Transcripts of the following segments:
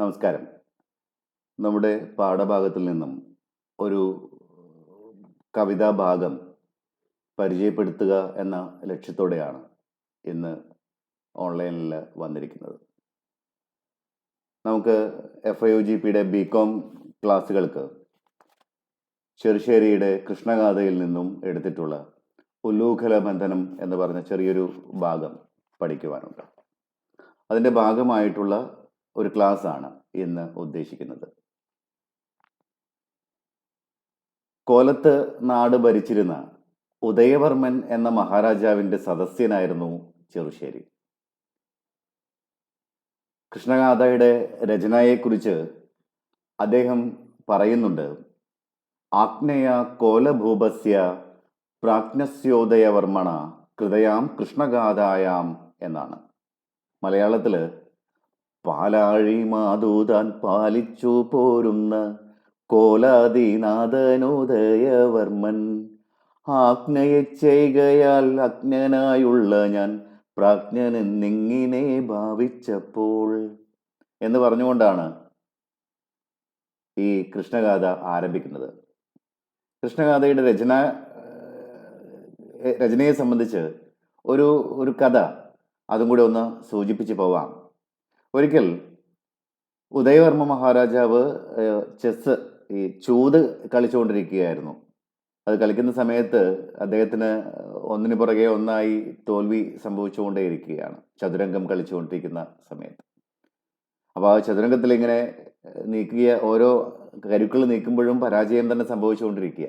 നമസ്കാരം. നമ്മുടെ പാഠഭാഗത്തിൽ നിന്നും ഒരു കവിതാ ഭാഗം പരിചയപ്പെടുത്തുക എന്ന ലക്ഷ്യത്തോടെയാണ് ഇന്ന് ഓൺലൈനിൽ വന്നിരിക്കുന്നത്. നമുക്ക് FIUGPയുടെ BCom ക്ലാസ്സുകൾക്ക് ചെറുശ്ശേരിയുടെ കൃഷ്ണഗാഥയിൽ നിന്നും എടുത്തിട്ടുള്ള ഉല്ലൂഖല ബന്ധനം എന്ന് പറഞ്ഞ ചെറിയൊരു ഭാഗം പഠിക്കുവാനുണ്ട്. അതിൻ്റെ ഭാഗമായിട്ടുള്ള ഒരു ക്ലാസ് ആണ് ഇന്ന് ഉദ്ദേശിക്കുന്നത്. കോലത്ത് നാട് ഭരിച്ചിരുന്ന ഉദയവർമ്മൻ എന്ന മഹാരാജാവിൻ്റെ സദസ്യനായിരുന്നു ചെറുശ്ശേരി. കൃഷ്ണഗാഥയുടെ രചനയെക്കുറിച്ച് അദ്ദേഹം പറയുന്നുണ്ട്. ആഗ്നേയ കോലഭൂപസ്യ പ്രാജ്ഞസ്യോദയവർമ്മണ കൃതയാം കൃഷ്ണഗാഥായാം എന്നാണ്. മലയാളത്തിൽ പാലാഴി മാതൂതാൻ പാലിച്ചു പോരുന്ന കോലാദിനാഥനുദയവർമ്മൻ ആജ്ഞയെ ചെയ്കയാൽ അജ്ഞനായുള്ള ഞാൻ പ്രാജ്ഞനെന്നിങ്ങനെ ഭാവിച്ചപ്പോൾ എന്ന് പറഞ്ഞുകൊണ്ടാണ് ഈ കൃഷ്ണഗാഥ ആരംഭിക്കുന്നത്. കൃഷ്ണഗാഥയുടെ രചനയെ സംബന്ധിച്ച് ഒരു കഥ അതും കൂടി ഒന്ന് സൂചിപ്പിച്ച് പോവാം. ഒരിക്കൽ ഉദയവർമ്മ മഹാരാജാവ് ചെസ്സ് ഈ ചൂത് കളിച്ചുകൊണ്ടിരിക്കുകയായിരുന്നു. അത് കളിക്കുന്ന സമയത്ത് അദ്ദേഹത്തിന് ഒന്നിനു പുറകെ ഒന്നായി തോൽവി സംഭവിച്ചുകൊണ്ടേയിരിക്കുകയാണ് ചതുരംഗം കളിച്ചുകൊണ്ടിരിക്കുന്ന സമയത്ത്. അപ്പോൾ ആ ചതുരംഗത്തിൽ ഇങ്ങനെ നീക്കിയ ഓരോ കരുക്കൾ നീക്കുമ്പോഴും പരാജയം തന്നെ സംഭവിച്ചുകൊണ്ടിരിക്കുക.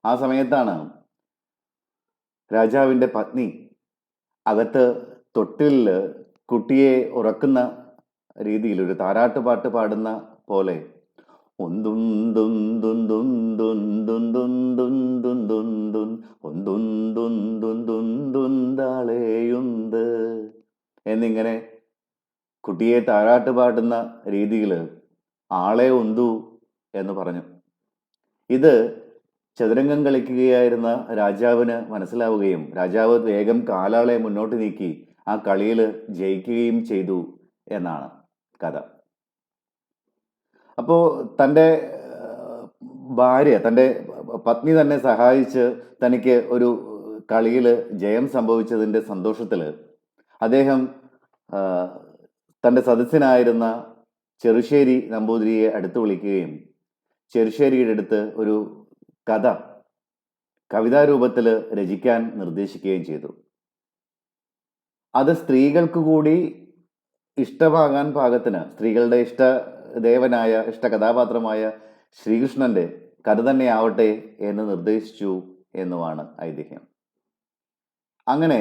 ആ സമയത്താണ് രാജാവിൻ്റെ പത്നി അകത്ത് തൊട്ടിലിൽ കുട്ടിയെ ഉറക്കുന്ന രീതിയിൽ ഒരു താരാട്ടുപാട്ട് പാടുന്ന പോലെ എന്നിങ്ങനെ കുട്ടിയെ താരാട്ട് പാടുന്ന രീതിയിൽ ആളെ ഉന്തു എന്ന് പറഞ്ഞു. ഇത് ചതുരംഗം കളിക്കുകയായിരുന്ന രാജാവിന് മനസ്സിലാവുകയും രാജാവ് വേഗം കാലാളെ മുന്നോട്ട് നീക്കി ആ കളിയിൽ ജയിക്കുകയും ചെയ്തു എന്നാണ് കഥ. അപ്പോൾ തൻ്റെ ഭാര്യ, തൻ്റെ പത്നി തന്നെ സഹായിച്ച് തനിക്ക് ഒരു കളിയിൽ ജയം സംഭവിച്ചതിൻ്റെ സന്തോഷത്തിൽ അദ്ദേഹം തൻ്റെ സദസ്യനായിരുന്ന ചെറുശ്ശേരി നമ്പൂതിരിയെ അടുത്ത് വിളിക്കുകയും ചെറുശ്ശേരിയുടെ അടുത്ത് ഒരു കഥ കവിതാരൂപത്തിൽ രചിക്കാൻ നിർദ്ദേശിക്കുകയും ചെയ്തു. അത് സ്ത്രീകൾക്ക് കൂടി ഇഷ്ടമാകാൻ പാകത്തിന്, സ്ത്രീകളുടെ ഇഷ്ടദേവനായ ഇഷ്ടകഥാപാത്രമായ ശ്രീകൃഷ്ണന്റെ കഥ തന്നെ ആവട്ടെ എന്ന് നിർദ്ദേശിച്ചു എന്നുമാണ് ഐതിഹ്യം. അങ്ങനെ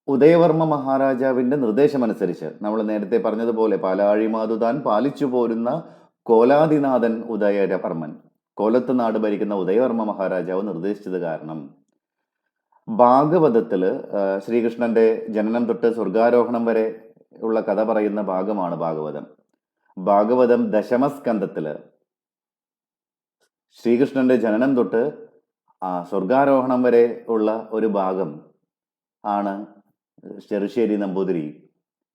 ഉദയവർമ്മ മഹാരാജാവിൻ്റെ നിർദ്ദേശമനുസരിച്ച് നമ്മൾ നേരത്തെ പറഞ്ഞതുപോലെ പാലാഴി മാതുതാൻ പാലിച്ചു പോരുന്ന കോലാദിനാഥൻ ഉദയവർമ്മൻ, കോലത്ത് നാട് ഭരിക്കുന്ന ഉദയവർമ്മ മഹാരാജാവ് നിർദ്ദേശിച്ചത് കാരണം ഭാഗവതത്തിൽ ശ്രീകൃഷ്ണന്റെ ജനനം തൊട്ട് സ്വർഗാരോഹണം വരെ ഉള്ള കഥ പറയുന്ന ഭാഗമാണ് ഭാഗവതം ദശമസ്കന്ധത്തില് ശ്രീകൃഷ്ണന്റെ ജനനം തൊട്ട് സ്വർഗാരോഹണം വരെ ഉള്ള ഒരു ഭാഗം ആണ് ചെറുശ്ശേരി നമ്പൂതിരി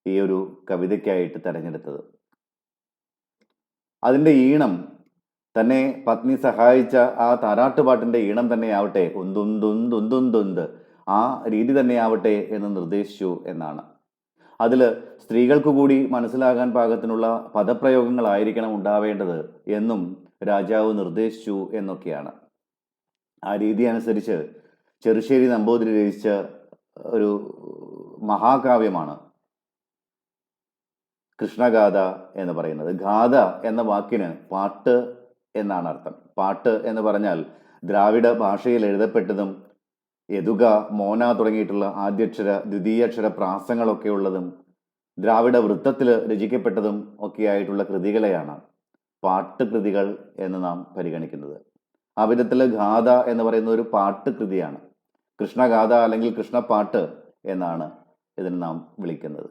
ഈ ഒരു കവിതയ്ക്കായിട്ട് തെരഞ്ഞെടുത്തത്. അതിൻ്റെ ഈണം തന്നെ പത്നി സഹായിച്ച ആ താരാട്ടുപാട്ടിന്റെ ഈണം തന്നെ ആവട്ടെ, ഒന്തുന്തുന്തുന്തുന്തുന്ത്, ആ രീതി തന്നെ ആവട്ടെ എന്ന് നിർദ്ദേശിച്ചു എന്നാണ്. അതിൽ സ്ത്രീകൾക്ക് കൂടി മനസ്സിലാകാൻ പാകത്തിനുള്ള പദപ്രയോഗങ്ങളായിരിക്കണം ഉണ്ടാവേണ്ടത് എന്നും രാജാവ് നിർദ്ദേശിച്ചു എന്നൊക്കെയാണ്. ആ രീതി അനുസരിച്ച് ചെറുശ്ശേരി നമ്പൂതിരി രചിച്ച ഒരു മഹാകാവ്യമാണ് കൃഷ്ണഗാഥ എന്ന് പറയുന്നത്. ഗാഥ എന്ന വാക്കിന് പാട്ട് എന്നാണ് അർത്ഥം. പാട്ട് എന്ന് പറഞ്ഞാൽ ദ്രാവിഡ ഭാഷയിൽ എഴുതപ്പെട്ടതും യദുക, മോന തുടങ്ങിയിട്ടുള്ള ആദ്യാക്ഷര ദ്വിതീയാക്ഷര പ്രാസങ്ങളൊക്കെ ഉള്ളതും ദ്രാവിഡ വൃത്തത്തിൽ രചിക്കപ്പെട്ടതും ഒക്കെയായിട്ടുള്ള കൃതികളെയാണ് പാട്ടുകൃതികൾ എന്ന് നാം പരിഗണിക്കുന്നത്. ആ വിധത്തിൽ ഗാഥ എന്ന് പറയുന്ന ഒരു പാട്ട് കൃതിയാണ്. കൃഷ്ണഗാഥ അല്ലെങ്കിൽ കൃഷ്ണപ്പാട്ട് എന്നാണ് ഇതിന് നാം വിളിക്കുന്നത്.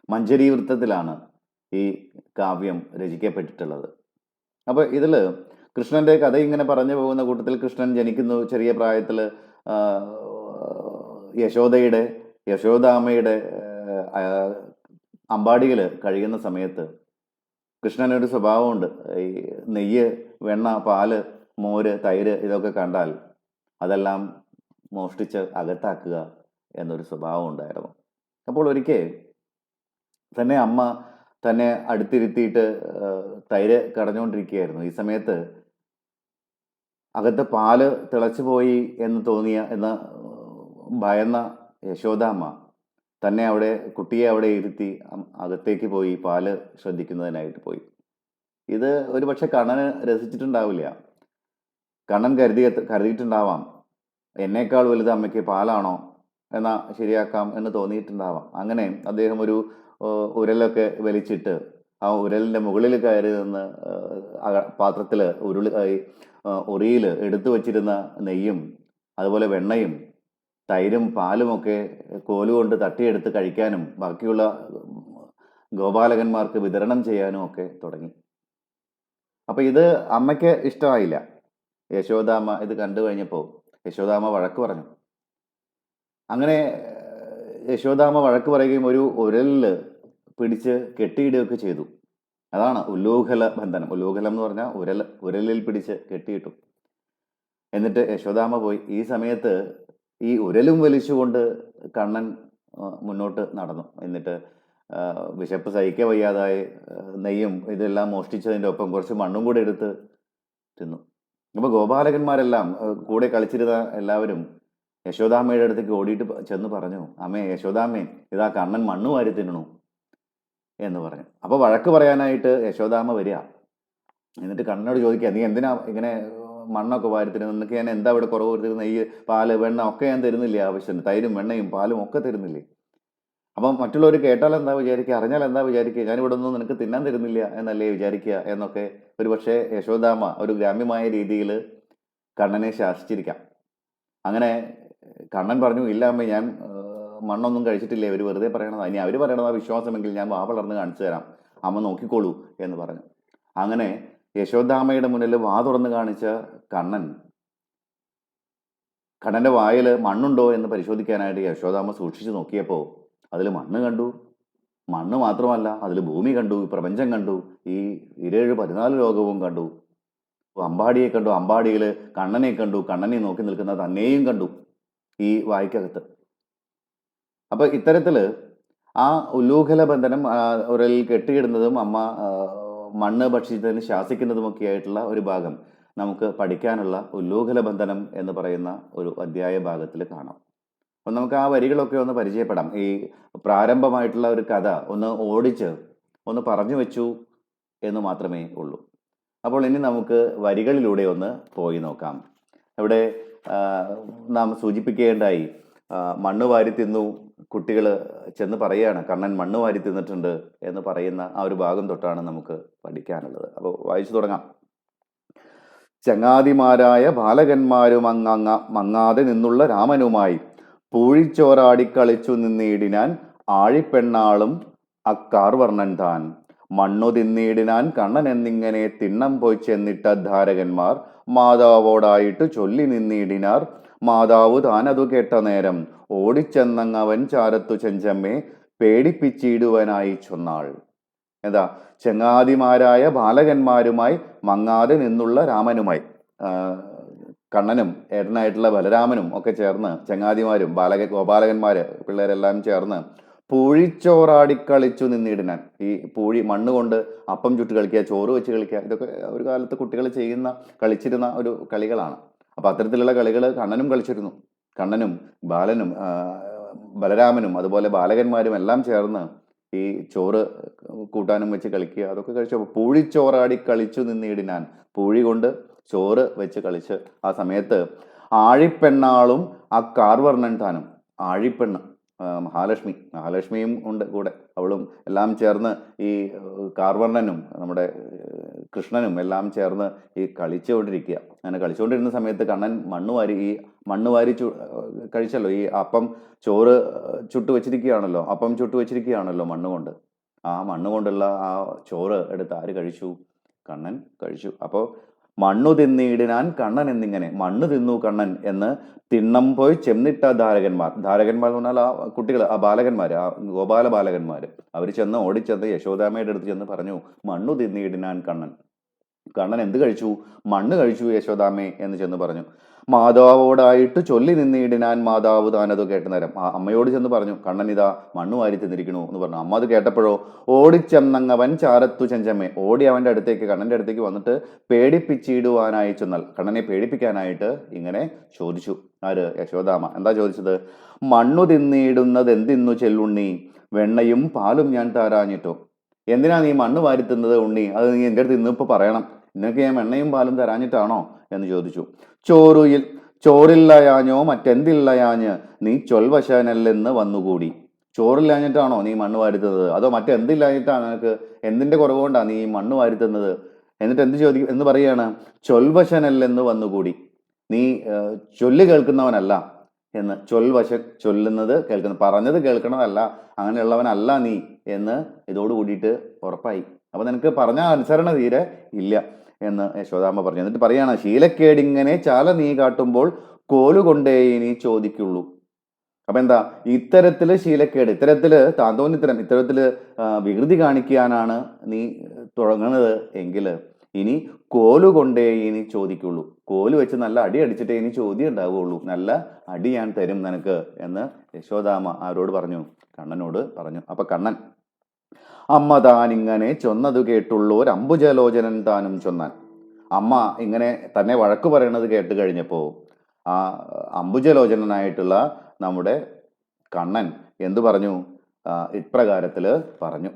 മഞ്ജരി വൃത്തത്തിലാണ് ഈ കാവ്യം രചിക്കപ്പെട്ടിട്ടുള്ളത്. അപ്പോൾ ഇതിൽ കൃഷ്ണന്റെ കഥ ഇങ്ങനെ പറഞ്ഞു പോകുന്ന കൂട്ടത്തിൽ കൃഷ്ണൻ ജനിക്കുന്നു. ചെറിയ പ്രായത്തിൽ യശോദാമ്മയുടെ അമ്പാടിയിൽ കഴിയുന്ന സമയത്ത് കൃഷ്ണനൊരു സ്വഭാവമുണ്ട്. ഈ നെയ്യ്, വെണ്ണ, പാല്, മോര്, തൈര് ഇതൊക്കെ കണ്ടാൽ അതെല്ലാം മോഷ്ടിച്ച് അകത്താക്കുക എന്നൊരു സ്വഭാവം ഉണ്ടായിരുന്നു. അപ്പോൾ ഒരിക്കൽ തന്നെ അമ്മ തന്നെ അടുത്തിരുത്തിയിട്ട് തൈര് കടഞ്ഞുകൊണ്ടിരിക്കുകയായിരുന്നു. ഈ സമയത്ത് അകത്ത് പാല് തിളച്ചു പോയി എന്ന് തോന്നിയ ഭയന്ന യശോദാമ്മ തന്നെ കുട്ടിയെ അവിടെ ഇരുത്തി അകത്തേക്ക് പോയി പാല് ശ്രദ്ധിക്കുന്നതിനായിട്ട് പോയി. ഇത് ഒരു പക്ഷെ കണ്ണന് രസിച്ചിട്ടുണ്ടാവില്ല. കണ്ണൻ കരുതിയിട്ടുണ്ടാവാം, എന്നേക്കാൾ വലുത് അമ്മയ്ക്ക് പാലാണോ, എന്നാ ശരിയാക്കാം എന്ന് തോന്നിയിട്ടുണ്ടാവാം. അങ്ങനെ അദ്ദേഹം ഒരു ഉരലൊക്കെ വലിച്ചിട്ട് ആ ഉരലിൻ്റെ മുകളിൽ കയറി നിന്ന് പാത്രത്തിൽ ഉറിയിൽ എടുത്തു വച്ചിരുന്ന നെയ്യും അതുപോലെ വെണ്ണയും തൈരും പാലുമൊക്കെ കോലുകൊണ്ട് തട്ടിയെടുത്ത് കഴിക്കാനും ബാക്കിയുള്ള ഗോപാലകന്മാർക്ക് വിതരണം ചെയ്യാനും ഒക്കെ തുടങ്ങി. അപ്പം ഇത് അമ്മയ്ക്ക് ഇഷ്ടമായില്ല. യശോദാമ്മ ഇത് കണ്ടു കഴിഞ്ഞപ്പോൾ യശോദാമ്മ വഴക്ക് പറഞ്ഞു. അങ്ങനെ യശോദാമ്മ വഴക്ക് പറയുകയും ഒരു ഉരലിൽ പിടിച്ച് കെട്ടിയിടുകയൊക്കെ ചെയ്തു. അതാണ് ഉല്ലൂഖല ബന്ധനം. ഉല്ലൂഖലം എന്ന് പറഞ്ഞാൽ ഉരലിൽ പിടിച്ച് കെട്ടിയിട്ടു. എന്നിട്ട് യശോദാമ്മ പോയി. ഈ സമയത്ത് ഈ ഉരലും വലിച്ചുകൊണ്ട് കണ്ണൻ മുന്നോട്ട് നടന്നു. എന്നിട്ട് വിശപ്പ് സഹിക്കാൻ വയ്യാതായി നെയ്യും ഇതെല്ലാം മോഷ്ടിച്ചതിൻ്റെ ഒപ്പം കുറച്ച് മണ്ണും കൂടെ എടുത്ത് തിന്നു. അപ്പോൾ ഗോപാലകന്മാരെല്ലാം കൂടെ കളിച്ചിരുന്ന എല്ലാവരും യശോദാമ്മയുടെ അടുത്തേക്ക് ഓടിയിട്ട് ചെന്ന് പറഞ്ഞു, അമ്മേ, യശോദാമ്മേ, ഇതാ കണ്ണൻ മണ്ണ് വാരി തിന്നണു എന്ന് പറഞ്ഞു. അപ്പോൾ വഴക്ക് പറയാനായിട്ട് യശോദാമ്മ വരിക. എന്നിട്ട് കണ്ണനോട് ചോദിക്കുക, നീ എന്തിനാ ഇങ്ങനെ മണ്ണൊക്കെ വാരി തരുന്നത്? നിനക്ക് ഞാൻ എന്താ ഇവിടെ കുറവ് തരുന്നത്? നെയ്യ്, പാല്, വെണ്ണ ഒക്കെ ഞാൻ തരുന്നില്ലേ ആവശ്യത്തിന്? തൈരും വെണ്ണയും പാലും ഒക്കെ തരുന്നില്ലേ? അപ്പം മറ്റുള്ളവർ കേട്ടാൽ എന്താ വിചാരിക്കുക, അറിഞ്ഞാൽ എന്താ വിചാരിക്കുക? ഞാനിവിടെ ഒന്നും നിനക്ക് തിന്നാൻ തരുന്നില്ല എന്നല്ലേ വിചാരിക്കുക എന്നൊക്കെ ഒരു പക്ഷേ യശോദാമ്മ ഒരു ഗ്രാമ്യമായ രീതിയിൽ കണ്ണനെ ശാസിച്ചിരിക്കാം. അങ്ങനെ കണ്ണൻ പറഞ്ഞു, ഇല്ല അമ്മ, ഞാൻ മണ്ണൊന്നും കഴിച്ചിട്ടില്ലേ, അവർ വെറുതെ പറയണതാ. ഇനി അവർ പറയണതാ വിശ്വാസമെങ്കിൽ ഞാൻ വാ വളർന്ന് കാണിച്ചു തരാം, അമ്മ നോക്കിക്കോളൂ എന്ന് പറഞ്ഞു. അങ്ങനെ യശോദാമ്മയുടെ മുന്നിൽ വാ തുറന്ന് കാണിച്ച കണ്ണൻ്റെ വായിൽ മണ്ണുണ്ടോ എന്ന് പരിശോധിക്കാനായിട്ട് യശോദാമ്മ സൂക്ഷിച്ചു നോക്കിയപ്പോൾ അതിൽ മണ്ണ് കണ്ടു. മണ്ണ് മാത്രമല്ല, അതിൽ ഭൂമി കണ്ടു, പ്രപഞ്ചം കണ്ടു, ഈ 14 ലോകവും കണ്ടു. അമ്പാടിയെ കണ്ടു, അമ്പാടിയിൽ കണ്ണനെ കണ്ടു, കണ്ണനെ നോക്കി നിൽക്കുന്ന തന്നെയും കണ്ടു ഈ വായ്ക്കകത്ത്. അപ്പോൾ ഇത്തരത്തിൽ ആ ഉല്ലൂഖല ബന്ധനം, ഉരലിൽ കെട്ടിയിടുന്നതും അമ്മ മണ്ണ് ഭക്ഷിച്ചതിന് ശാസിക്കുന്നതുമൊക്കെ ആയിട്ടുള്ള ഒരു ഭാഗം നമുക്ക് പഠിക്കാനുള്ള ഉല്ലൂഖല ബന്ധനം എന്ന് പറയുന്ന ഒരു അധ്യായ ഭാഗത്തിൽ കാണാം. അപ്പം നമുക്ക് ആ വരികളൊക്കെ ഒന്ന് പരിചയപ്പെടാം. ഈ പ്രാരംഭമായിട്ടുള്ള ഒരു കഥ ഒന്ന് പറഞ്ഞു വെച്ചു എന്ന് മാത്രമേ ഉള്ളൂ. അപ്പോൾ ഇനി നമുക്ക് വരികളിലൂടെ ഒന്ന് പോയി നോക്കാം. ഇവിടെ നാം സൂചിപ്പിക്കേണ്ടായി, മണ്ണ് വാരി തിന്നു, കുട്ടികൾ ചെന്ന് പറയുകയാണ് കണ്ണൻ മണ്ണ് വാരി തിന്നിട്ടുണ്ട് എന്ന് പറയുന്ന ആ ഒരു ഭാഗം തൊട്ടാണ് നമുക്ക് പഠിക്കാനുള്ളത്. അപ്പോൾ വായിച്ചു തുടങ്ങാം. ചങ്ങാതിമാരായ ബാലകന്മാരും മങ്ങാതെ നിന്നുള്ള രാമനുമായി പൂഴിച്ചോറാടിക്കളിച്ചു നിന്നിടിനാൻ ആഴിപ്പെണ്ണാളും അക്കാർവർണ്ണൻ താൻ. മണ്ണു തിന്നിടിനാൻ കണ്ണൻ എന്നിങ്ങനെ തിണ്ണം പോയി ചെന്നിട്ട ധാരകന്മാർ മാതാവോടായിട്ട് ചൊല്ലി നിന്നിടിനാർ. മാതാവ് താനതു കേട്ട നേരം ഓടിച്ചെന്നങ്ങവൻ ചാരത്തു ചെഞ്ചമ്മേ പേടിപ്പിച്ചിടുവനായി ചൊന്നാൾ. എന്താ? ചങ്ങാതിമാരായ ബാലകന്മാരുമായി മങ്ങാതെ നിന്നുള്ള രാമനുമായി, കണ്ണനും ഏട്ടനായിട്ടുള്ള ബലരാമനും ഒക്കെ ചേർന്ന്, ചങ്ങാതിമാരും ഗോപാലകന്മാര് പിള്ളേരെല്ലാം ചേർന്ന് പൂഴിച്ചോറാടിക്കളിച്ചു നിന്നിടിനാൻ. ഈ പൂഴി, മണ്ണ് കൊണ്ട് അപ്പം ചുട്ട് കളിക്കുക, ചോറ് വെച്ച് കളിക്കുക, ഇതൊക്കെ ഒരു കാലത്ത് കുട്ടികൾ കളിച്ചിരുന്ന ഒരു കളികളാണ്. അപ്പം അത്തരത്തിലുള്ള കളികൾ കണ്ണനും കളിച്ചിരുന്നു. കണ്ണനും ബലരാമനും അതുപോലെ ബാലകന്മാരും എല്ലാം ചേർന്ന് ഈ ചോറ് കൂട്ടാനും വെച്ച് കളിക്കുക, അതൊക്കെ കഴിച്ചു. പൂഴിച്ചോറാടി കളിച്ചു നിന്നിടിനാൻ, പൂഴി കൊണ്ട് ചോറ് വെച്ച് കളിച്ച് ആ സമയത്ത് ആഴിപ്പെണ്ണാളും ആ കാർവർണ്ണൻ താനും. ആഴിപ്പെണ്ണ് മഹാലക്ഷ്മിയും ഉണ്ട് കൂടെ. അവളും എല്ലാം ചേർന്ന് ഈ കാർവർണ്ണനും നമ്മുടെ കൃഷ്ണനും എല്ലാം ചേർന്ന് ഈ കളിച്ചുകൊണ്ടിരിക്കുക. അങ്ങനെ കളിച്ചുകൊണ്ടിരുന്ന സമയത്ത് കണ്ണൻ മണ്ണ് വാരി കഴിച്ചല്ലോ. ഈ അപ്പം ചോറ് ചുട്ടു വെച്ചിരിക്കുകയാണല്ലോ മണ്ണ് കൊണ്ട്. ആ മണ്ണ് കൊണ്ടുള്ള ആ ചോറ് എടുത്ത് ആര് കഴിച്ചു? കണ്ണൻ കഴിച്ചു. അപ്പോൾ മണ്ണു തിന്നിയിടിനാൻ കണ്ണൻ എന്നിങ്ങനെ. മണ്ണ് തിന്നു കണ്ണൻ എന്ന് തിണ്ണം പോയി ചെന്നിട്ട ധാരകന്മാർ. ധാരകന്മാർ എന്ന് പറഞ്ഞാൽ ആ കുട്ടികൾ, ആ ബാലകന്മാർ, ആ ഗോപാല ബാലകന്മാർ. അവർ ചെന്ന് ഓടിച്ചെന്ന് യശോദാമ്മയുടെ അടുത്ത് ചെന്ന് പറഞ്ഞു, മണ്ണു തിന്നിയിടിനാൻ കണ്ണൻ. കണ്ണൻ എന്ത് കഴിച്ചു? മണ്ണ് കഴിച്ചു യശോദാമ്മേ എന്ന് ചെന്ന് പറഞ്ഞു. മാതാവോടായിട്ട് ചൊല്ലി നിന്നിടിനാൻ മാതാവ് താനത് കേട്ട നേരം. ആ അമ്മയോട് ചെന്ന് പറഞ്ഞു, കണ്ണൻ ഇതാ മണ്ണ് വാരി തിന്നിരിക്കണു എന്ന് പറഞ്ഞു. അമ്മ അത് കേട്ടപ്പോഴോ ഓടിച്ചെന്നങ്ങവൻ ചാരത്തു ചെഞ്ചമ്മേ. ഓടി അവന്റെ അടുത്തേക്ക്, കണ്ണന്റെ അടുത്തേക്ക് വന്നിട്ട് പേടിപ്പിച്ചിടുവാനായി ചെന്നാൽ, കണ്ണനെ പേടിപ്പിക്കാനായിട്ട് ഇങ്ങനെ ചോദിച്ചു. ആര്? യശോദാമ്മ. എന്താ ചോദിച്ചത്? മണ്ണു തിന്നിടുന്നത് എന്തിന്നു ചെല്ലുണ്ണി, വെണ്ണയും പാലും ഞാൻ തരാഞ്ഞിട്ടോ. എന്തിനാ നീ മണ്ണ് വാരി തിന്നത് ഉണ്ണി? അത് നീ എൻ്റെ അടുത്ത് ഇന്നിപ്പോൾ പറയണം. നിനക്ക് ഞാൻ എണ്ണയും പാലും തരാഞ്ഞിട്ടാണോ എന്ന് ചോദിച്ചു. ചോറില്ലയാഞ്ഞോ മറ്റെന്തില്ലയാഞ്ഞ് നീ ചൊൽവശനല്ലെന്ന് വന്നുകൂടി. ചോറില്ലാഞ്ഞിട്ടാണോ നീ മണ്ണ് വാരി തിന്നത്? അതോ മറ്റെന്തില്ലാഞ്ഞിട്ടാണ് നിനക്ക്? എന്തിന്റെ കുറവുകൊണ്ടാണ് നീ മണ്ണ് വാരി തിന്നത്? എന്നിട്ട് എന്ത് ചോദിക്കും എന്ന് പറയാണ്? ചൊൽവശനല്ലെന്ന് വന്നുകൂടി. നീ ചൊല്ലി കേൾക്കുന്നവനല്ല എന്ന്. ചൊല്ലുന്നത് കേൾക്കുന്നത്, പറഞ്ഞത് കേൾക്കണതല്ല, അങ്ങനെയുള്ളവനല്ല നീ എന്ന് ഇതോട് കൂടിയിട്ട് ഉറപ്പായി. അപ്പൊ നിനക്ക് പറഞ്ഞ അനുസരണ തീരെ ഇല്ല എന്ന് യശോദാമ്മ പറഞ്ഞു. എന്നിട്ട് പറയാണ്, ശീലക്കേടിങ്ങനെ ചാല നീ കാട്ടുമ്പോൾ കോലുകൊണ്ടേ ഇനി ചോദിക്കുള്ളൂ. അപ്പൊ എന്താ? ഇത്തരത്തില് ശീലക്കേട്, ഇത്തരത്തില് താന്തോന്നിത്തരം, ഇത്തരത്തില് വികൃതി കാണിക്കാനാണ് നീ തുടങ്ങുന്നത് എങ്കിൽ ഇനി കോലുകൊണ്ടേ ഇനി ചോദിക്കുള്ളൂ. കോല് വെച്ച് നല്ല അടി അടിച്ചിട്ടേ ഇനി ചോദ്യം ഉണ്ടാവുകയുള്ളൂ. നല്ല അടി ഞാൻ തരും നിനക്ക് എന്ന് യശോദാമ്മ ആരോട് പറഞ്ഞു? കണ്ണനോട് പറഞ്ഞു. അപ്പൊ കണ്ണൻ, അമ്മ താൻ ഇങ്ങനെ ചൊന്നതു കേട്ടുള്ളൂ ഒരംബുജലോചനൻ താനും ചൊന്നാൻ. അമ്മ ഇങ്ങനെ തന്നെ വഴക്ക് പറയണത് കേട്ട് കഴിഞ്ഞപ്പോ ആ അംബുജലോചനനായിട്ടുള്ള നമ്മുടെ കണ്ണൻ എന്തു പറഞ്ഞു? ഇപ്രകാരത്തില് പറഞ്ഞു,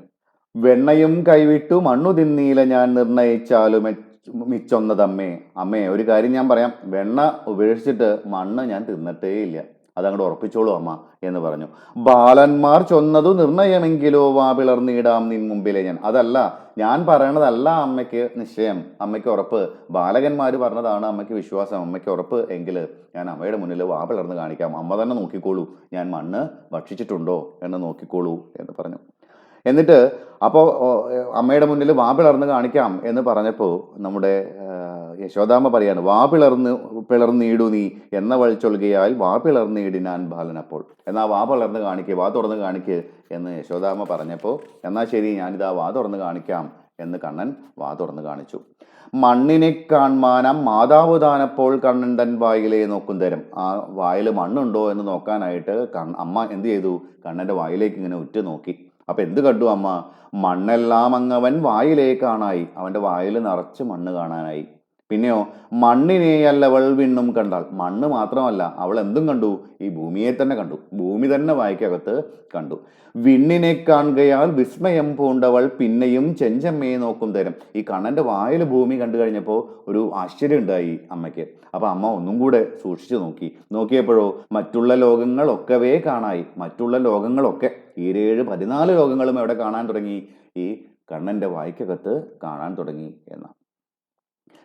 വെണ്ണയും കൈവിട്ടു മണ്ണു തിന്നീല ഞാൻ നിർണയിച്ചാലും മിച്ചൊന്നതമ്മേ. അമ്മേ, ഒരു കാര്യം ഞാൻ പറയാം, വെണ്ണ ഉപേക്ഷിച്ചിട്ട് മണ്ണ് ഞാൻ തിന്നിട്ടേ ഇല്ല. അതങ്ങോട്ട് ഉറപ്പിച്ചോളൂ അമ്മ എന്ന് പറഞ്ഞു. ബാലന്മാർ ചൊന്നതു നിർണയമെങ്കിലോ വാ പിളർന്നിടാം നിൻ മുമ്പിലെ ഞാൻ. അതല്ല, ഞാൻ പറയണതല്ല അമ്മയ്ക്ക് നിശ്ചയം, അമ്മയ്ക്ക് ഉറപ്പ്. ബാലകന്മാർ പറഞ്ഞതാണ് അമ്മയ്ക്ക് വിശ്വാസം, അമ്മയ്ക്ക് ഉറപ്പ് എങ്കിൽ ഞാൻ അമ്മയുടെ മുന്നിൽ വാ പിളർന്ന് കാണിക്കാം. അമ്മ തന്നെ നോക്കിക്കോളൂ, ഞാൻ മണ്ണ് ഭക്ഷിച്ചിട്ടുണ്ടോ എന്ന് നോക്കിക്കോളൂ എന്ന് പറഞ്ഞു. എന്നിട്ട് അപ്പോൾ അമ്മയുടെ മുന്നിൽ വാ പിളർന്ന് കാണിക്കാം എന്ന് പറഞ്ഞപ്പോൾ നമ്മുടെ യശോദാമ്മ പറയാണ്, വാ പിളർന്നിടു നീ എന്ന വഴിച്ചൊൽകയാൽ വാ പിളർന്നിടിനാൻ ബാലനപ്പോൾ. എന്നാ വാ പിളർന്ന് കാണിക്കുക, വാ തുറന്ന് കാണിക്ക് എന്ന് യശോദാമ്മ പറഞ്ഞപ്പോൾ, എന്നാൽ ശരി ഞാനിതാ വാ തുറന്ന് കാണിക്കാം എന്ന് കണ്ണൻ വാ തുറന്ന് കാണിച്ചു. മണ്ണിനെ കാൺമാനം മാതാവ് താനപ്പോൾ കണ്ണൻ തൻ വായിലേ നോക്കും തരം. ആ വായിൽ മണ്ണുണ്ടോ എന്ന് നോക്കാനായിട്ട് അമ്മ എന്ത് ചെയ്തു? കണ്ണന്റെ വായിലേക്ക് ഇങ്ങനെ ഉറ്റു നോക്കി. അപ്പൊ എന്ത് കണ്ടു അമ്മ? മണ്ണെല്ലാം അങ്ങവൻ വായിലേക്കാണായി. അവന്റെ വായിൽ നിറച്ച് മണ്ണ് കാണാനായി. പിന്നെയോ മണ്ണിനെയല്ലവൾ വിണ്ണും കണ്ടാൾ. മണ്ണ് മാത്രമല്ല, അവൾ എന്തും കണ്ടു? ഈ ഭൂമിയെ തന്നെ കണ്ടു. ഭൂമി തന്നെ വായിക്കകത്ത് കണ്ടു. വിണ്ണിനെ കാണുകയാൽ വിസ്മയം പൂണ്ടവൾ പിന്നെയും ചെഞ്ചമ്മയെ നോക്കും തരം. ഈ കണ്ണന്റെ വായിൽ ഭൂമി കണ്ടു കഴിഞ്ഞപ്പോൾ ഒരു ആശ്ചര്യം ഉണ്ടായി അമ്മയ്ക്ക്. അപ്പൊ അമ്മ ഒന്നും കൂടെ സൂക്ഷിച്ചു നോക്കിയപ്പോഴോ മറ്റുള്ള ലോകങ്ങളൊക്കവേ കാണായി. മറ്റുള്ള ലോകങ്ങളൊക്കെ, ഈ 14 ലോകങ്ങളും എവിടെ കാണാൻ തുടങ്ങി? ഈ കണ്ണന്റെ വായിക്കകത്ത് കാണാൻ തുടങ്ങി എന്നാണ്.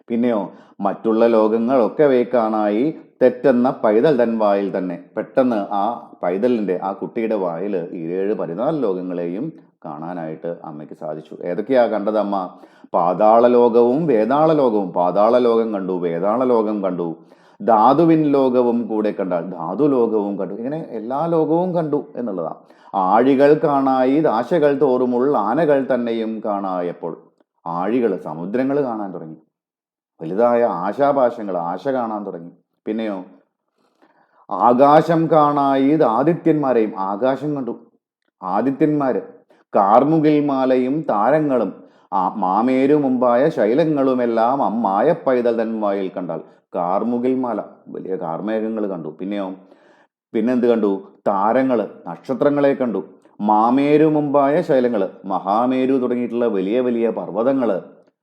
പിന്നെയോ മറ്റുള്ള ലോകങ്ങളൊക്കെ കാണായി തെറ്റെന്ന പൈതൽ തൻ വായിൽ തന്നെ. പെട്ടെന്ന് ആ പൈതലിന്റെ, ആ കുട്ടിയുടെ വായിൽ ഈ 14 ലോകങ്ങളെയും കാണാനായിട്ട് അമ്മയ്ക്ക് സാധിച്ചു. ഏതൊക്കെയാ കണ്ടത് അമ്മ? പാതാള ലോകവും വേതാള ലോകവും. പാതാള ലോകം കണ്ടു, വേതാള ലോകം കണ്ടു, ധാതുവിൻ ലോകവും കൂടെ കണ്ടാൽ ധാതു ലോകവും കണ്ടു. ഇങ്ങനെ എല്ലാ ലോകവും കണ്ടു എന്നുള്ളതാണ്. ആഴികൾ കാണായി ദാശകൾ തോറുമുള്ള ആനകൾ തന്നെയും കാണായപ്പോൾ. ആഴികൾ, സമുദ്രങ്ങൾ കാണാൻ തുടങ്ങി. വലുതായ ആശാപാശങ്ങൾ, ആശ കാണാൻ തുടങ്ങി. പിന്നെയോ ആകാശം കാണായി ആദിത്യന്മാരെയും. ആകാശം കണ്ടു, ആദിത്യന്മാര്, കാർമുകിൽ മാലയും താരങ്ങളും മാമേരു മുമ്പായ ശൈലങ്ങളുമെല്ലാം അമ്മായ പൈതൽ തൻ വായിൽ കണ്ടാൽ. കാർമുകിൽ മാല, വലിയ കാർമേഘങ്ങൾ കണ്ടു. പിന്നെന്ത് കണ്ടു? താരങ്ങള്, നക്ഷത്രങ്ങളെ കണ്ടു. മാമേരു മുമ്പായ ശൈലങ്ങള്, മഹാമേരു തുടങ്ങിയിട്ടുള്ള വലിയ വലിയ പർവ്വതങ്ങള്,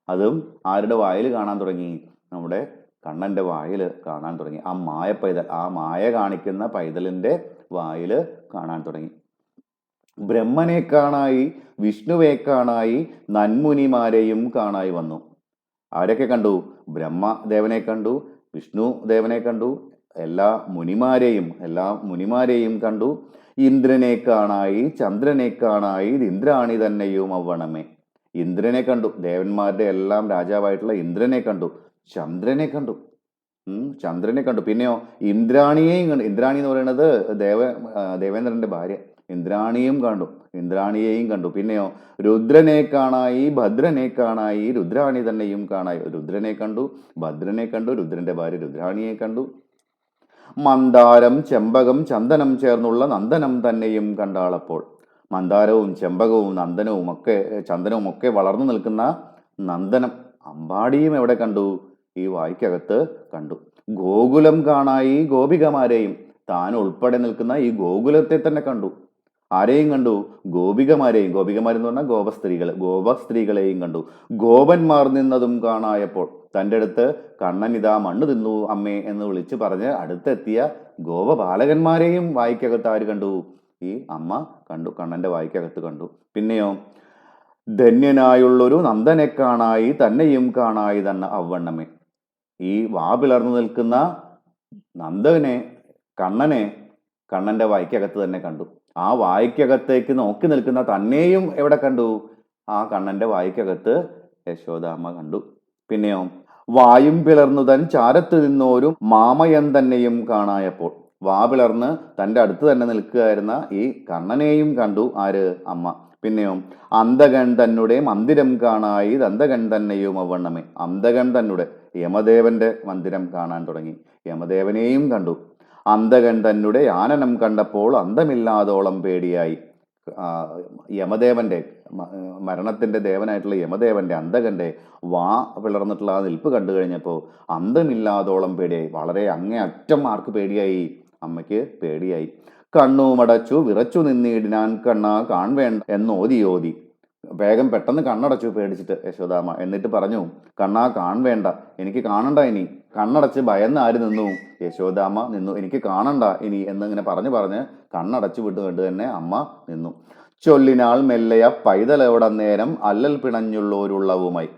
അതും ആരുടെ വായിൽ കാണാൻ തുടങ്ങി? നമ്മുടെ കണ്ണന്റെ വായിൽ കാണാൻ തുടങ്ങി. ആ മായ പൈതൽ, ആ മായ കാണിക്കുന്ന പൈതലിന്റെ വായിൽ കാണാൻ തുടങ്ങി. ബ്രഹ്മനെ കാണായി, വിഷ്ണുവെ കാണായി, നന്മുനിമാരെയും കാണായി വന്നു. ആരൊക്കെ കണ്ടു? ബ്രഹ്മദേവനെ കണ്ടു, വിഷ്ണു ദേവനെ കണ്ടു, എല്ലാ മുനിമാരെയും കണ്ടു. ഇന്ദ്രനെ കാണായി, ചന്ദ്രനെ കാണായി, ഇന്ദ്രാണി തന്നെയും അവണമേ. ഇന്ദ്രനെ കണ്ടു, ദേവന്മാരുടെ എല്ലാം രാജാവായിട്ടുള്ള ഇന്ദ്രനെ കണ്ടു, ചന്ദ്രനെ കണ്ടു. ചന്ദ്രനെ കണ്ടു. പിന്നെയോ ഇന്ദ്രാണിയെയും കണ്ടു. ഇന്ദ്രാണി എന്ന് പറയുന്നത് ദേവേന്ദ്രന്റെ ഭാര്യ. ഇന്ദ്രാണിയും കണ്ടു, ഇന്ദ്രാണിയെയും കണ്ടു. പിന്നെയോ രുദ്രനെ കാണായി, ഭദ്രനെ കാണായി, രുദ്രാണി തന്നെയും കാണായി. രുദ്രനെ കണ്ടു, ഭദ്രനെ കണ്ടു, രുദ്രന്റെ ഭാര്യ രുദ്രാണിയെ കണ്ടു. മന്ദാരം, ചെമ്പകം, ചന്ദനം ചേർന്നുള്ള നന്ദനം തന്നെയും കണ്ടാളപ്പോൾ. മന്ദാരവും ചെമ്പകവും നന്ദനവും ഒക്കെ ചന്ദനവും ഒക്കെ വളർന്നു നിൽക്കുന്ന നന്ദനം അമ്പാടിയും എവിടെ കണ്ടു? ഈ വായ്ക്കകത്ത് കണ്ടു. ഗോകുലം കാണായി, ഗോപികമാരെയും, താൻ ഉൾപ്പെടെ നിൽക്കുന്ന ഈ ഗോകുലത്തെ തന്നെ കണ്ടു. ആരെയും കണ്ടു? ഗോപികമാരെയും. ഗോപികമാരെന്ന് പറഞ്ഞാൽ ഗോപസ്ത്രീകളെയും കണ്ടു. ഗോപന്മാർ നിന്നതും കാണായപ്പോൾ. തൻ്റെ അടുത്ത് കണ്ണൻ ഇതാ മണ്ണ് തിന്നു അമ്മേ എന്ന് വിളിച്ച് പറഞ്ഞ് അടുത്തെത്തിയ ഗോപബാലകന്മാരെയും വായ്ക്കകത്ത് ആര് കണ്ടു? ഈ അമ്മ കണ്ടു, കണ്ണന്റെ വായ്ക്കകത്ത് കണ്ടു. പിന്നെയോ ധന്യനായുള്ളൊരു നന്ദനെ കാണായി, തന്നെയും കാണായി തന്നെ അവണ്ണമേ. ഈ വാ പിളർന്നു നിൽക്കുന്ന നന്ദനെ, കണ്ണനെ കണ്ണന്റെ വായ്ക്കകത്ത് തന്നെ കണ്ടു. ആ വായ്ക്കകത്തേക്ക് നോക്കി നിൽക്കുന്ന തന്നെയും എവിടെ കണ്ടു? ആ കണ്ണന്റെ വായ്ക്കകത്ത് യശോദാമ്മ കണ്ടു. പിന്നെയോ വായും പിളർന്നു തൻ ചാരത്ത് നിന്നോരും മാമയൻ തന്നെയും കാണായപ്പോൾ. വാ പിളർന്ന് തൻ്റെ അടുത്ത് തന്നെ നിൽക്കുകയായിരുന്ന ഈ കണ്ണനെയും കണ്ടു. ആര്? അമ്മ. പിന്നെയോ അന്തകൻ തന്നെ മന്ദിരം കാണായി, അന്തകൻ തന്നെയും അവണ്ണമേ. അന്തകൻ തന്നെ യമദേവന്റെ മന്ദിരം കാണാൻ തുടങ്ങി. യമദേവനെയും കണ്ടു. അന്തകൻ തന്നെ ആനനം കണ്ടപ്പോൾ അന്തമില്ലാതോളം പേടിയായി. യമദേവന്റെ മരണത്തിന്റെ ദേവനായിട്ടുള്ള യമദേവന്റെ അന്തകന്റെ വാ പിളർന്നിട്ടുള്ള ആ നിൽപ്പ് കണ്ടു കഴിഞ്ഞപ്പോൾ അന്തമില്ലാതോളം പേടിയായി. വളരെ അങ്ങേയറ്റം ആർക്ക് പേടിയായി? അമ്മയ്ക്ക് പേടിയായി. കണ്ണുമടച്ചു വിറച്ചു നിന്നിടിനാൻ കണ്ണാ കാൺവേണ്ട എന്നോതി. വേഗം പെട്ടെന്ന് കണ്ണടച്ചു പേടിച്ചിട്ട് യശോദാമ്മ. എന്നിട്ട് പറഞ്ഞു, കണ്ണാ കാണവേണ്ട, എനിക്ക് കാണണ്ട ഇനി. കണ്ണടച്ച് ഭയന്ന് ആര് നിന്നു? യശോദാമ്മ നിന്നു. എനിക്ക് കാണണ്ട ഇനി എന്നിങ്ങനെ പറഞ്ഞ് കണ്ണടച്ചു വിട്ടുകൊണ്ട് തന്നെ അമ്മ നിന്നു. ചൊല്ലിനാൾ മെല്ലയ പൈതലോടെ നേരം അല്ലൽ പിണഞ്ഞുള്ളോരുള്ളവുമായി.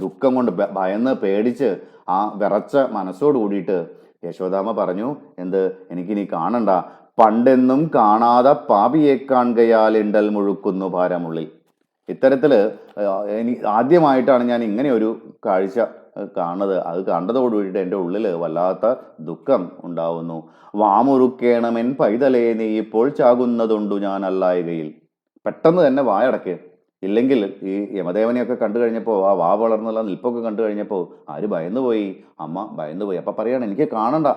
ദുഃഖം കൊണ്ട് ഭയന്ന് പേടിച്ച് ആ വിറച്ച മനസ്സോട് കൂടിയിട്ട് യശോദാമ്മ പറഞ്ഞു, എന്ത്? എനിക്കിനി കാണണ്ട. പണ്ടെന്നും കാണാതെ പാപിയെ കാണുകയാൽ ഇണ്ടൽ മുഴുക്കുന്നു ഭാരമുള്ളിൽ. ഇത്തരത്തില് ആദ്യമായിട്ടാണ് ഞാൻ ഇങ്ങനെ ഒരു കാഴ്ച കാണുന്നത്. അത് കണ്ടതോടുകൂടിയിട്ട് എൻ്റെ ഉള്ളിൽ വല്ലാത്ത ദുഃഖം ഉണ്ടാവുന്നു. വാമുറുക്കേണമെൻ പൈതലേ നീ ഇപ്പോൾ ചാകുന്നതുണ്ടു ഞാൻ അല്ലായകയിൽ. പെട്ടെന്ന് തന്നെ വായടക്ക്. ഇല്ലെങ്കിൽ ഈ യമദേവനെയൊക്കെ കണ്ടു കഴിഞ്ഞപ്പോൾ, ആ വാ വളർന്നുള്ള നിൽപ്പൊക്കെ കണ്ടു കഴിഞ്ഞപ്പോൾ ആര് ഭയന്നുപോയി? അമ്മ ഭയന്നുപോയി. അപ്പൊ പറയാണ്, എനിക്ക് കാണണ്ട,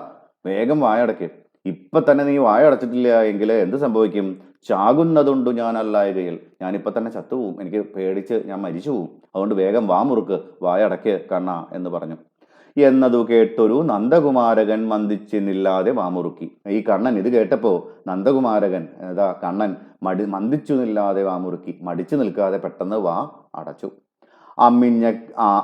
വേഗം വായടക്ക്. ഇപ്പൊ തന്നെ നീ വായടച്ചിട്ടില്ല എങ്കിൽ എന്ത് സംഭവിക്കും? ചാകുന്നതുണ്ടു ഞാൻ അല്ലായകയിൽ. ഞാനിപ്പൊ തന്നെ ചത്തുപോവും, എനിക്ക് പേടിച്ച് ഞാൻ മരിച്ചു പോവും. അതുകൊണ്ട് വേഗം വാമുറുക്ക്, വായടക്ക് കണ്ണ എന്ന് പറഞ്ഞു. എന്നതു കേട്ടൊരു നന്ദകുമാരകൻ മന്ദിച്ചെന്നില്ലാതെ വാമുറുക്കി. ഈ കണ്ണൻ ഇത് കേട്ടപ്പോ നന്ദകുമാരകൻ കണ്ണൻ മന്ദിച്ചു നില്ലാതെ വാമുറുക്കി. മടിച്ചു നിൽക്കാതെ പെട്ടെന്ന് വാ അടച്ചു.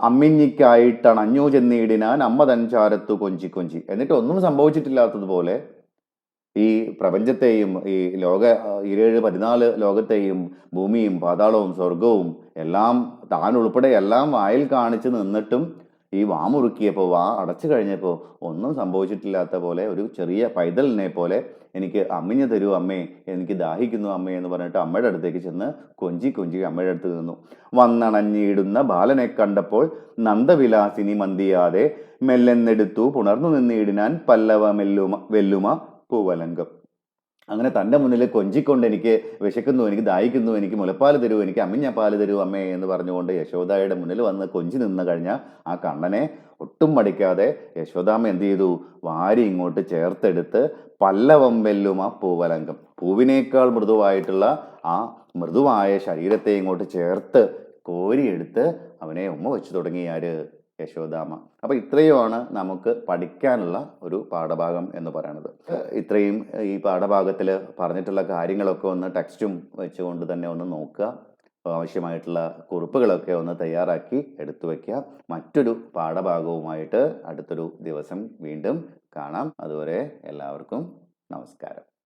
അമ്മിഞ്ഞിക്കായിട്ടണഞ്ഞു ചെന്നിടിനാൻ അമ്മ തൻ ചാരത്തു കൊഞ്ചി. എന്നിട്ട് ഒന്നും സംഭവിച്ചിട്ടില്ലാത്തതുപോലെ ഈ പ്രപഞ്ചത്തെയും ഈ 14 ലോകത്തെയും ഭൂമിയും പാതാളവും സ്വർഗവും എല്ലാം താൻ ഉൾപ്പെടെ എല്ലാം വായിൽ കാണിച്ച് നിന്നിട്ടും ഈ വാമുറുക്കിയപ്പോൾ, വാ അടച്ചു കഴിഞ്ഞപ്പോൾ ഒന്നും സംഭവിച്ചിട്ടില്ലാത്ത പോലെ, ഒരു ചെറിയ പൈതലിനെ പോലെ എനിക്ക് അമ്മിഞ്ഞ് തരൂ അമ്മേ, എനിക്ക് ദാഹിക്കുന്നു അമ്മേ എന്ന് പറഞ്ഞിട്ട് അമ്മയുടെ അടുത്തേക്ക് ചെന്ന് കൊഞ്ചി അമ്മയുടെ അടുത്ത് നിന്നു. വന്നണഞ്ഞിടുന്ന ബാലനെ കണ്ടപ്പോൾ നന്ദവിലാസിനി മന്ദിയാതെ മെല്ലെന്നെടുത്തു പുണർന്നു നിന്നിടിനാൻ പല്ലവ വെല്ലുമ പൂവലങ്കം. അങ്ങനെ തൻ്റെ മുന്നിൽ കൊഞ്ചിക്കൊണ്ട്, എനിക്ക് വിശക്കുന്നു, എനിക്ക് ദാഹിക്കുന്നു, എനിക്ക് മുലപ്പാല് തരൂ, എനിക്ക് അമ്മിഞ്ഞ പാല് തരൂ അമ്മേ എന്ന് പറഞ്ഞുകൊണ്ട് യശോദയുടെ മുന്നിൽ വന്ന് കൊഞ്ചി നിന്ന് കഴിഞ്ഞ ആ കണ്ണനെ ഒട്ടും മടിക്കാതെ യശോദാമ്മ എന്ത് ചെയ്തു? വാരി ഇങ്ങോട്ട് ചേർത്തെടുത്ത് പല്ലവം വെല്ലുമ പൂവലങ്കം, പൂവിനേക്കാൾ മൃദുവായിട്ടുള്ള ആ മൃദുവായ ശരീരത്തെ ഇങ്ങോട്ട് ചേർത്ത് കോരിയെടുത്ത് അവനെ ഉമ്മ വെച്ചു തുടങ്ങി. ആര്? യശോദാമ്മ. അപ്പൊ ഇത്രയുമാണ് നമുക്ക് പഠിക്കാനുള്ള ഒരു പാഠഭാഗം എന്ന് പറയുന്നത്. ഇത്രയും ഈ പാഠഭാഗത്തിൽ പറഞ്ഞിട്ടുള്ള കാര്യങ്ങളൊക്കെ ഒന്ന് ടെക്സ്റ്റും വെച്ചുകൊണ്ട് തന്നെ ഒന്ന് നോക്കുക. ആവശ്യമായിട്ടുള്ള കുറിപ്പുകളൊക്കെ ഒന്ന് തയ്യാറാക്കി എടുത്തു വയ്ക്കുക. മറ്റൊരു പാഠഭാഗവുമായിട്ട് അടുത്തൊരു ദിവസം വീണ്ടും കാണാം. അതുവരെ എല്ലാവർക്കും നമസ്കാരം.